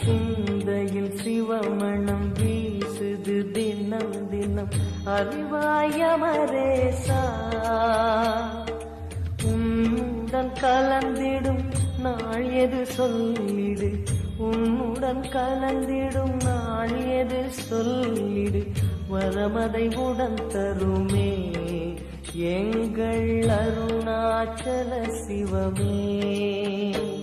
சிந்தையில் சிவமணம் வீசுது தினம் தினம் அறிவாயமரேசா உன்னுடன் கலந்திடும் நாள் எது சொல்லிடு உன்னுடன் கலந்திடும் நாள் எது சொல்லிடு வரமதை உடன் தருமே எங்கள் அருணாச்சல சிவமே.